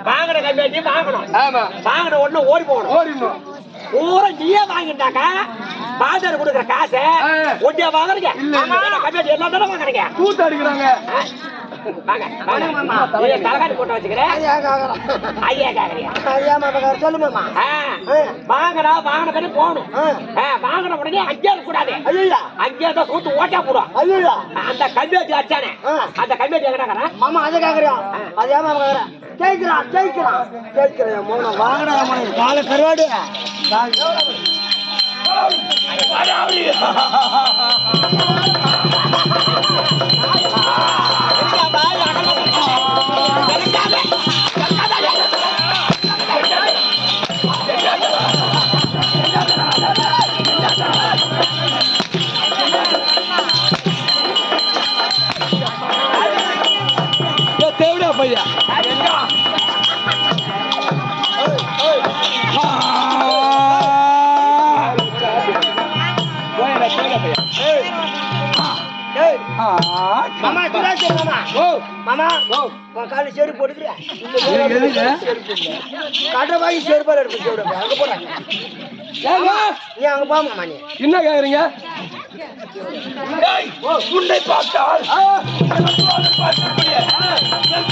வாங்கின கம்பெனி வாங்கணும். வாங்கின உடனே ஓடி போகணும். பூரா நீயே வாங்கிட்டாக்க பாஜர் கொடுக்குற காசை ஒட்டியா வாங்குறீங்க. கம்பெனி எல்லாம் தானே வாங்குறீங்க. கூத்து அடிக்கிறாங்க. தலகாணி போட்டு வச்சுக்கிறேன். ஐயா கேக்குறியா? சொல்லுமா. வாங்கினா வாங்கின கண்ணு போகணும். வாங்கின உடனே அங்கே கூடாது. அங்கே தான் கூத்து ஓட்டா போடுவோம். அந்த கம்பெனி அடிச்சானே அந்த கம்பெனி எங்கடா மாமா அதை கேக்குறியா? அது ஏமா கேக்குறேன். ஜெயிக்கலாம் ஜெயிக்கலாம் ஜெயிக்கிறேன். மோன வாங்கினா கால கருவாடு தேவடா பையா மாமா மாமா காலி சேரு போட்டுக்கிறியா? கடவாய் சேர்பாடு எடுப்பு அங்க போறாங்க. நீ அங்க போ மாமா. நீ என்ன கேக்குறீங்க? உன்னை பார்த்தால்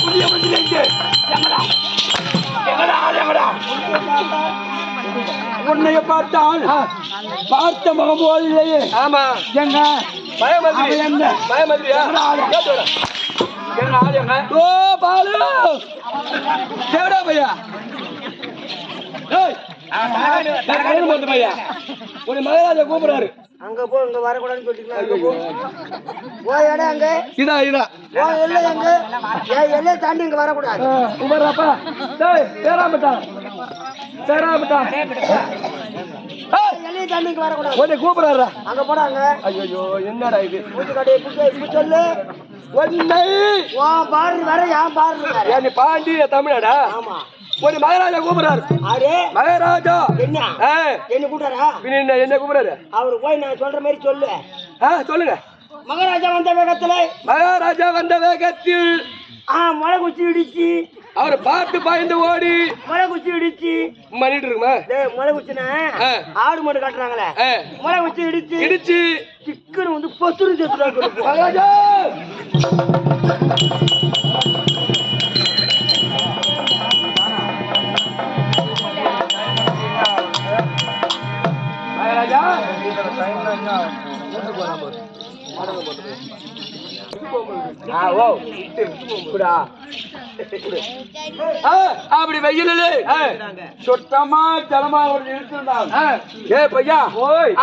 புதிய உன்னைய பார்த்தால் பார்த்த முகம் போல் இல்லையே. ஆமா எங்க பயமந்திரி என்ன பயமந்திரியா ஓ பாலு சேவடா பையா பையா ஒரு மகாராஜா கூப்பிடுறாரு. அங்க போ இங்க வரக்கூடாதுன்னு சொல்லிட்டு போய் இடம் அங்க இதா எல்லை அங்க எல்லையை தாண்டி இங்க வரக்கூடாது. குமாரப்பா சேராமட்டா எல்லையை தாண்டி இங்க வரக்கூடாது. உன்னை கூப்பிடுறாரா அங்க போடாங்க. ஐயோ என்னடா இது பூச்சி கடையை சொல்லு ஒன்னை பாரு வர ஏன் பாரு நீ பாண்டி தமிழாடா. ஆமா ஒரு மகாராஜா கூப்பிடுறாரு. மகாராஜா என்ன கூப்பிட்டாரா என்ன கூப்பிடுறாரு. அவரு போய் நான் சொல்ற மாதிரி சொல்லு. சொல்லுங்க. மகாராஜா வந்த வேகத்தில் மலை குச்சி இடிச்சு அவரை பார்த்து பாய்ந்து ஓடி மலை குச்சி இடிச்சு பண்ணிட்டு இருக்குமா மலை குச்சினா ஆடு மாடு காட்டுறாங்களே மலை குச்சி இடிச்சு சிக்கன் வந்து பத்துரு சேர்த்துறாங்க. மகாராஜா அப்படி வெயிலே சுத்தமா ஜலமா ஏ பையா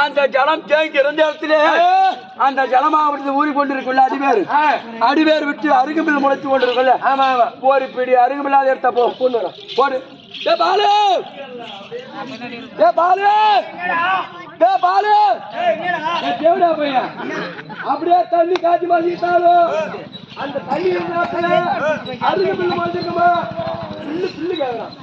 அந்த ஜலம் தேங்கி இருந்த இடத்துல அந்த ஜலமா அப்படி ஊறி கொண்டிருக்குள்ள அடிவேர் விட்டு அருகம்பில் முளைச்சு கொண்டிருக்குல்ல ஒரு பிடி அருகம்பில்லாத எடுத்த போடு. ஏ பாலு தேவடா பையா அப்படியே தண்ணி காய்ச்சி மாத்திட்டாலும் அந்த தண்ணி அருகம்பில் முளைச்சிருக்குமா பில்லு கேட்கறான்.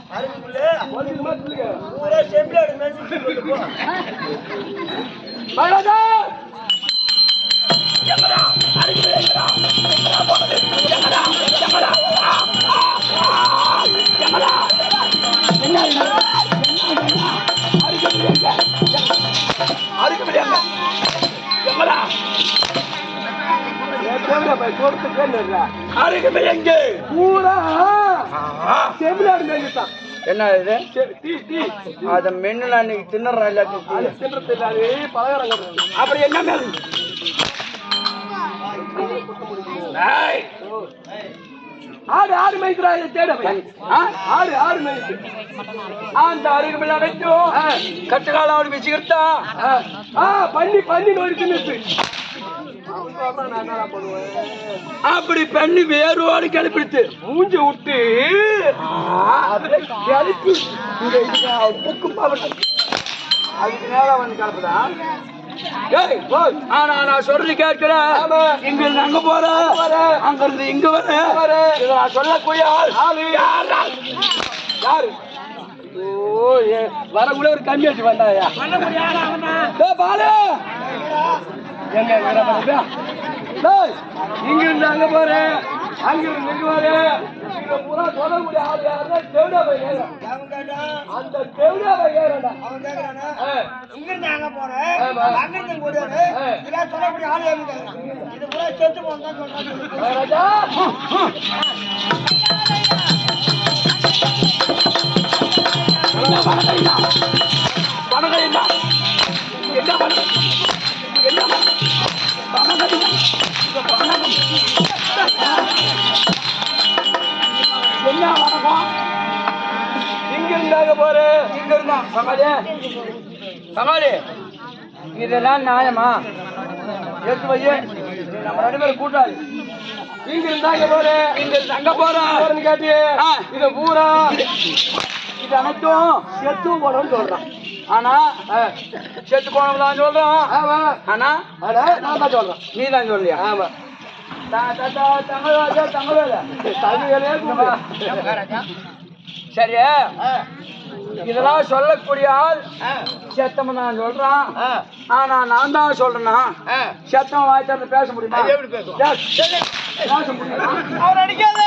என்ன இது அத மென்னு அன்னைக்கு தின்னறாங்க அப்படி என்ன ஆடு மேய்க்கிறாங்க தேட ஆடு மேய்ச்சு அந்த அருகமில்ல வைக்கும் கட்டுக்கால ஆடு வச்சுக்கிட்டா பண்ணி நோடி தின்னு அப்படி பண்ணி வேறுவாடு கிளப்பிடுத்து மூஞ்சி விட்டு கிளப்பி அதுக்கு நேரம் வந்து கிளப்புதா. ஆனா நான் சொல்றது கேட்கிற இங்க இருந்து அங்க போற அங்க இருந்து இங்க வர நான் சொல்லக்கூடிய ஆள் யாரு வரக்குள்ள ஒரு கம்மியாச்சு வந்தாயா பாலு எங்க இங்க இருந்து அங்க போறேன் அங்க இருந்து இங்க வரேன் பூரா சொல்லக்கூடிய ஆள் யாருன்னா தேவடா பையன். அந்த தேவடா பையன் இங்க இருந்து அங்க போறேன் அங்க இருந்து ஓடுவாரு இதெல்லாம் சொல்லக்கூடிய ஆள் இது பூரா செத்து போன்னு சொல்றாங்க. என்ன வணக்கம் இங்க இருந்தாங்க போற இங்க இருந்தா சமாளி இதெல்லாம் நியாயமா எடுத்து வையே நம்ம ரெண்டு பேரும் கூட்டாளி இங்க இருந்தாங்க போற இங்க அங்க போறேன்னு கேட்டு இத பூரா இது அனைத்தும் செத்து போனோம்னு சொல்றான். ஆனா செத்து போனவங்களாம் சொல்றோம். ஆனா நான் தான் சொல்றேன் நீ தான் சொல்லியா. ஆமா சரி இதெல்லாம் சொல்லக்கூடிய ஆள் செத்தம் நான் சொல்றான். ஆனா நான் தான் சொல்றேன்னா செத்தம் வாய்த்து பேச முடியுமா? பேச முடியுமா? அவர் அடிக்காத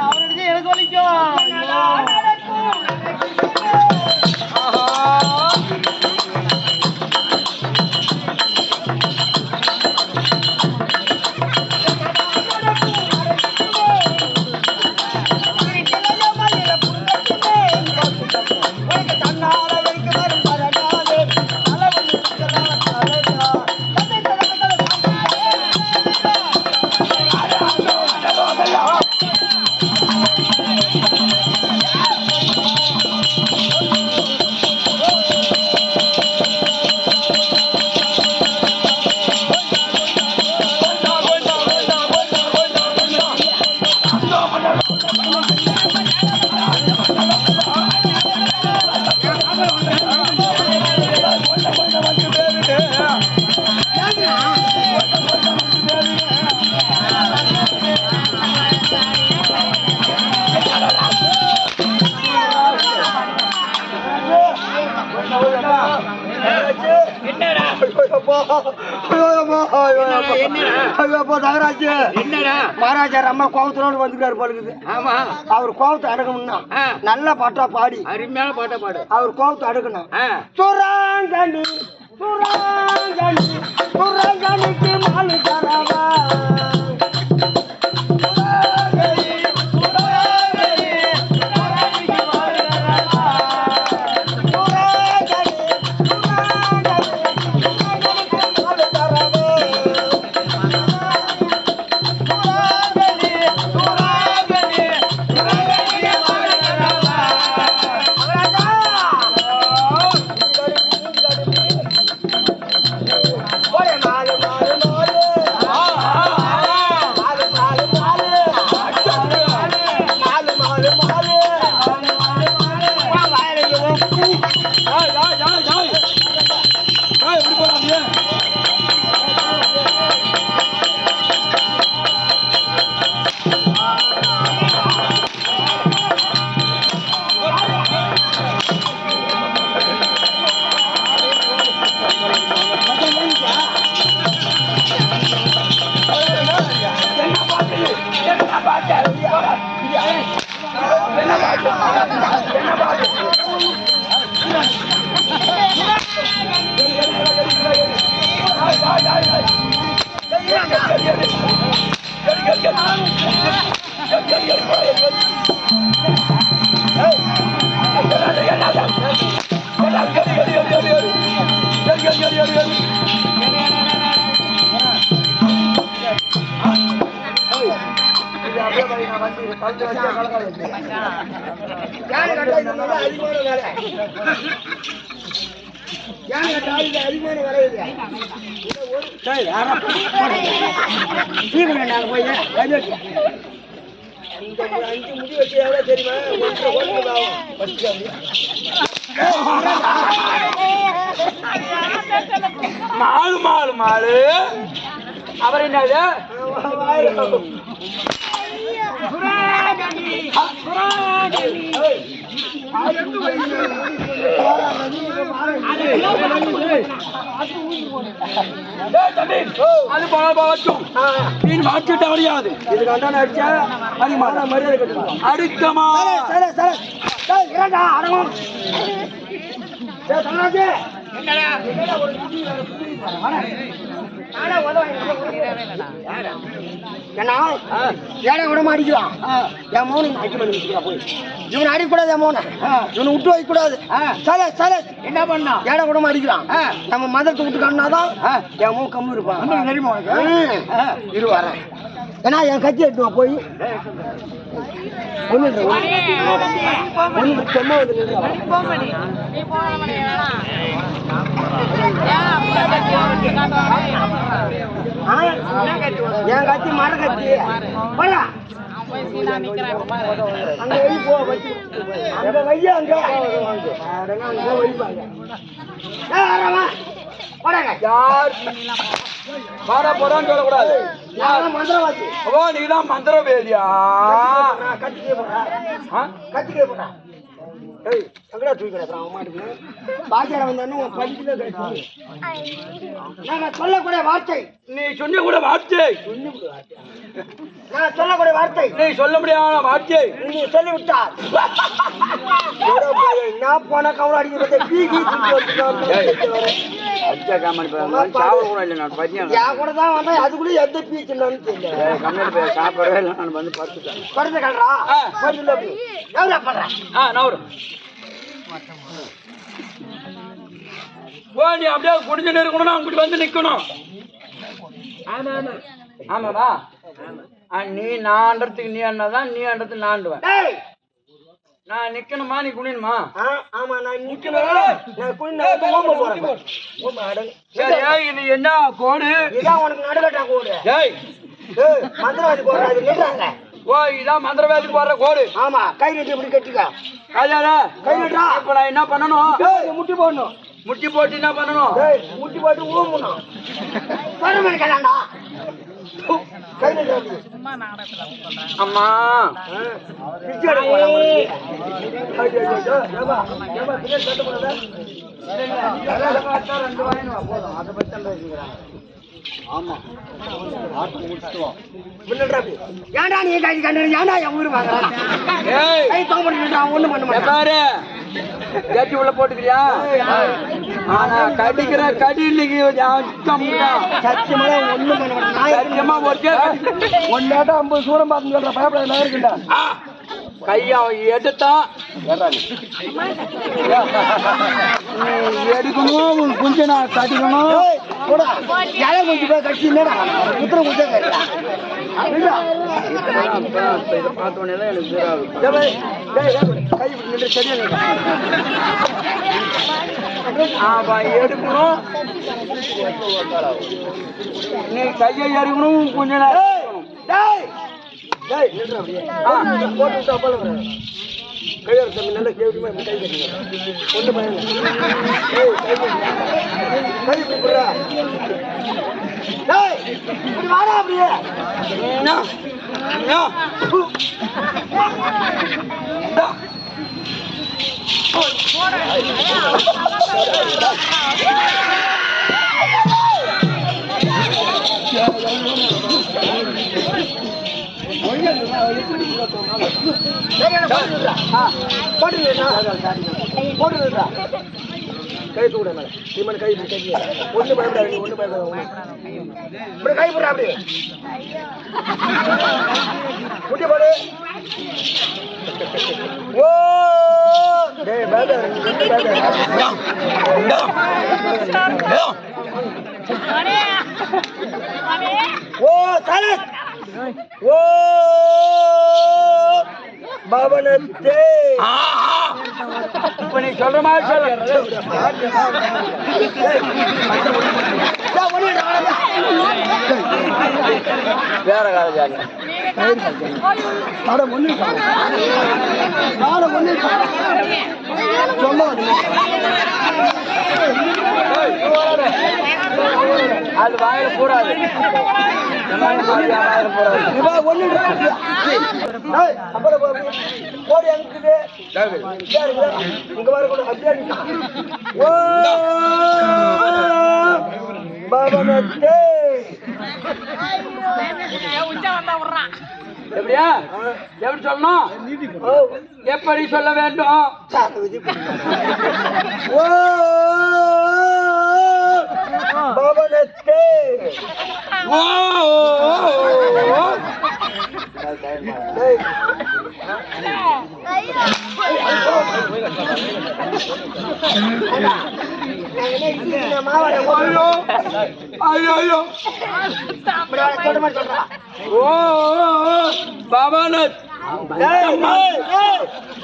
அவர் அடிச்சு எனக்கு வலிக்கும். தன்னால வைக்க வரும் என்னடா தகராச்சு என்னடா மகாராஜா ரொம்ப கோபத்தோடு வந்துருக்காரு பழுகுது. ஆமா அவர் கோபத்தை அடக்கணும்னா நல்ல பாட்டா பாடி அருமையான பாட்ட பாடு அவர் கோபத்தை அடக்கணும். சுராங்கனி சுராங்கனி சுராங்கனிக்கு மாலு தரவா மாலு மாலு மாலு அவர் என்னது அது போகட்டும். நீ மாற்றிட்ட முடியாது. இதுக்கு அண்டான அடிச்சா அது மரியாதை கட்டுமா அடிக்கமா அடிக்கலாம். என் மௌன போய் இவனை அடிக்கூடாது. என் மௌன இவனை விட்டு வைக்க கூடாது. என்ன பண்ணா ஏடா கூடமா அடிக்கிறான். நம்ம மதத்தை விட்டு காட்டினாதான் என் மௌன் கம்மி இருப்பான். தெரியுமா இரு வரேன். ஏன்னா என் கட்சி எடுத்துவான் போய் என் கட்சி மர கட்சி அங்க வெளி போ அங்க வையா அங்க பாட போறான்னு சொல்லக்கூடாது. மந்திரவாதி நீதான் மந்திரவேதியா கத்திக்கே போறா சங்கடா தூக்கி பாஜார வந்தானு சொல்லக்கூடிய வார்த்தை நீ சொன்ன கூட வார்த்தை நான் சொல்லக்கூடிய வார்த்தை நீ சொல்ல முடியாத வார்த்தை நீ சொல்லி விட்டார். என்ன போன கவலை அடிக்கிறது கூட தான் வந்தா அதுக்குள்ள எந்த பீச்சுன்னு தெரியல. சாப்பிடவே இல்லை. நான் வந்து படுத்து கல்றா நீ அப்படியே குடிஞ்சு இருக்கணும். அங்கிட்டு வந்து நிக்கணும். ஆமாடா நீ நான்றதுக்கு நீ அண்ணாதான் நீ அன்றது நாண்டுவேன். நான் நிக்கணுமா நீ குனியணுமா? ஆமா நான் நிக்கணும். இது என்ன கோடு? இதான் உனக்கு நடுக்கட்டா கோடு. மந்திரவாதி கோடு. ஓ இதான் மந்திரவாதி போடுற கோடு. ஆமா கை கட்டி இப்படி கட்டிக்க. கை கட்டா. இப்ப நான் என்ன பண்ணணும்? முட்டி போடணும். முட்டி போட்டு என்ன பண்ணணும்? முட்டி போட்டு ஊம்பணும். கலாண்டா அம்மா 2 வாங்கினா போதும். அதை பத்தி தான் பேசிக்கிறாங்க. ஆமா ஏன்டா நீ கை கண்டு ஏன்டா என் ஊரு வாங்க கை தோம்பட்டு ஒண்ணு பண்ண மாட்டேன் ஜட்டி உள்ள போட்டுக்கிறியா ஆனா கடிக்கிற கடி இன்னைக்கு சத்தியமா ஒண்ணும் பண்ண மாட்டேன் சத்தியமா ஒன்னாட்டம் 50 சூரம் பார்த்து சொல்ற பயப்பட இருக்குண்டா கையா எடுத்தா எடுக்கணும் கொஞ்சம் நான் கட்டிக்கணும் கொஞ்சம் போய் கட்சி உத்தர கொஞ்சம் பார்த்தோன்னே தான் எனக்கு கை நின்று சரியா எடுக்கணும் நீ கையை எடுக்கணும் கொஞ்ச நேரம் போட்டு விட்டா போல கையாறு தம்பி நல்லா கேவடிமா கை கட்டுங்க ஒண்ணு பயம் கை கூப்பிடுறா வாடா அப்படியே கை தூட மேல கை ஒண்ணு பயப்படாது ஒண்ணு பயப்படாது கை போடுற அப்படி முட்டி போடு ஓ டேய் ஓ தலை ஓ பவனத்தே இப்ப நீ சொல்ற மாதிரி சொல்ல வேற காலேஜ் அது வாயில கூடாது கோடி அனுப்புது இங்க வர கூட ஓ பவனத்தே எப்படியா எப்படி சொல்லணும் எப்படி சொல்ல வேண்டும் ஓ பவனத்தே ஓ ஐயோ பவனத்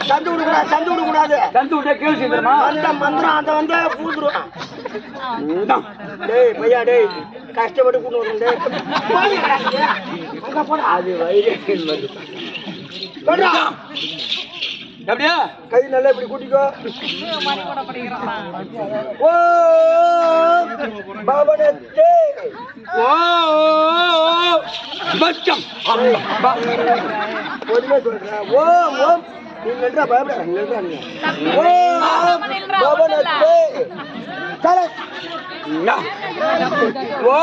தந்து விடக்கூடாது தந்து விட்ட கேள்வி அந்த மந்திரம் அந்த வந்து பூந்துருவான் டேய் பையா டேய் கஷ்டப்பட்டு கூட்டு அது வயிறு எப்படியா கை நல்லா இப்படி கூட்டிக்கோ ஓ பவனத்தே ஓ பச்சம் ஒருமே சொல்றேன் ஓ ஓம் நீ நின்றா பயப்பட ஓ பவனத்தே சலே ஓ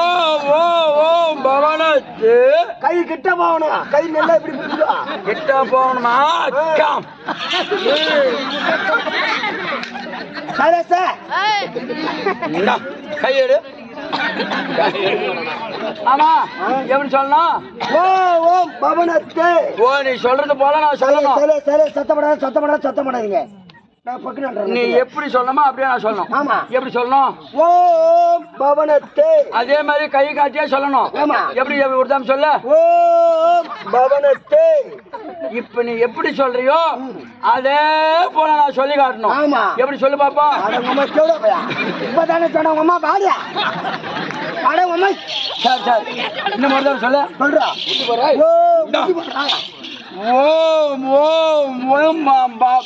ஓ ஓ பவனத்தே கை கிட்ட போகணும் கை நல்லா இப்படி பிடிச்சிக்கோ கிட்ட போகணுமா சலே சார் கையெடு ஆமா எப்படி சொல்லணும் ஓ ஓ பவனத்தே ஓ நீ சொல்றது போல நான் சொல்லணும் சரி சத்தப்படாதீங்க நீ எப்படி சொல்லணுமோ அப்படியே நான் சொல்லணும் ஆமா எப்படி சொல்லணும் ஓ பவனத்தே அதே மாதிரி கை காட்டியே சொல்லணும் ஆமா எப்படி ஒரு தம் சொல்ல ஓ பவனத்தே இப்ப நீ எப்படி சொல்றியோ அதே போல நான் சொல்லி காட்டணும் ஆமா எப்படி சொல்லு பாப்பா இப்பதானே சொன்ன அம்மா பாடியா அட அம்மா சரி இன்னும் ஒரு தடவை சொல்ல சொல்றா ஓம் ஓம் ஓம்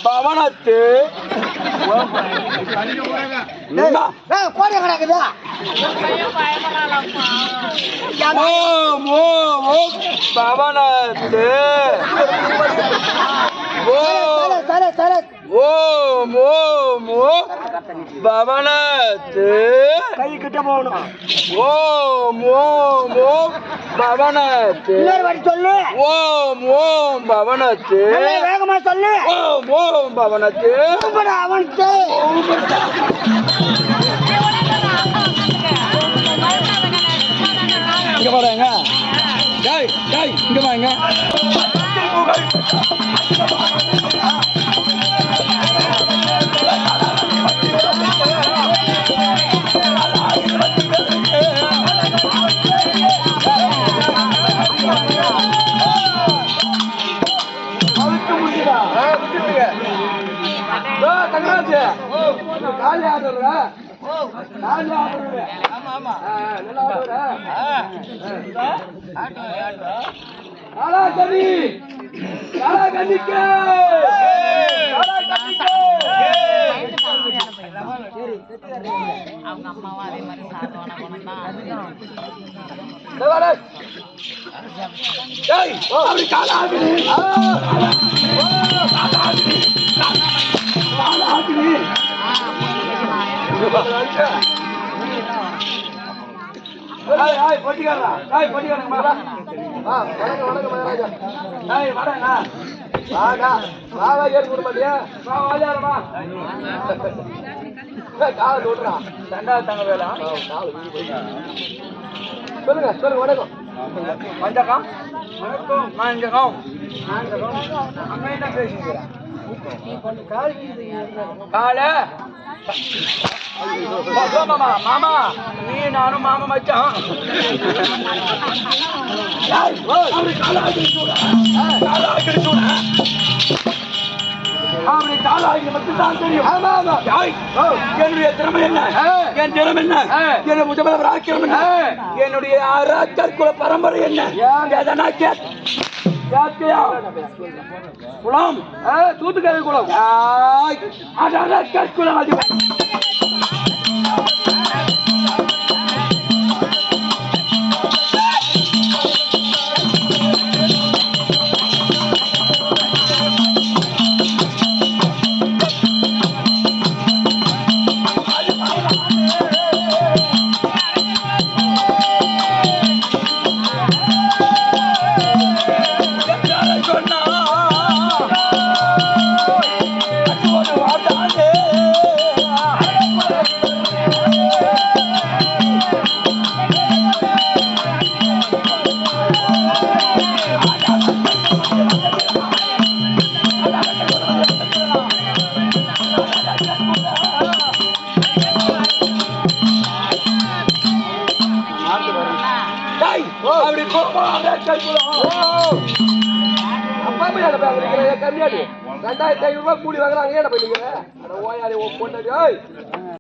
பவனத்தே கோடி கிடக்குதா ஓம் ஓம் ஓம் பவனத்தே ஓம் ஓம் ஓம் ஓம் பவனத்து கை கிட்ட போகணும். ஓம் ஓம் ஓம் பவனத்து இன்னொரு வாட்டி சொல்லு. ஓம் ஓம் பவனத்து நல்லா வேகமா சொல்லு. ஓம் ஓம் பவனத்து அவனுக்கு இங்க பாருங்க டேய் டேய் இங்க வாங்க தங்கராஜ் காலி ஆடுற காலி ஆடுற ஆமா ஆமா நல்லா ஆடுற காலா கனி காலா கனிக்கு காலா கனிக்கு அவங்க அம்மாவும் அதே மாதிரி சாதவான குணம் தான். டேய் அப்படி காலா ஆடுறீ காலா ஆடுறீ பட்டிக்காரா பட்டிக்காரங்க வணக்கம் மகாராஜா வரேங்க வாடா வாவா ஏறு கொடுக்க மாட்டியா வா வாஜாரமா காலை தோட்டுறா ரெண்டாவது தங்க வேலை சொல்லுங்க சொல்லுங்க வணக்கம் வணக்கம் வணக்கம் அங்க என்ன பேசுகிறேன் காலை மாமா மாமா நீ நானும் மாமா மச்சான் என்னுடைய திறமை என்ன என் திறமை என்ன என்னுடைய முதல்வர் ஆக்கிரம் என்ன என்னுடைய கற்குல பரம்பரை என்ன எதனா குளம் தூத்துக்கரை குளம் கற்குலம் அதிபர் $2500 கூலி வாங்குறாங்க. என்ன பண்ணிக்கிறேன் ஓயாடி பொண்ணு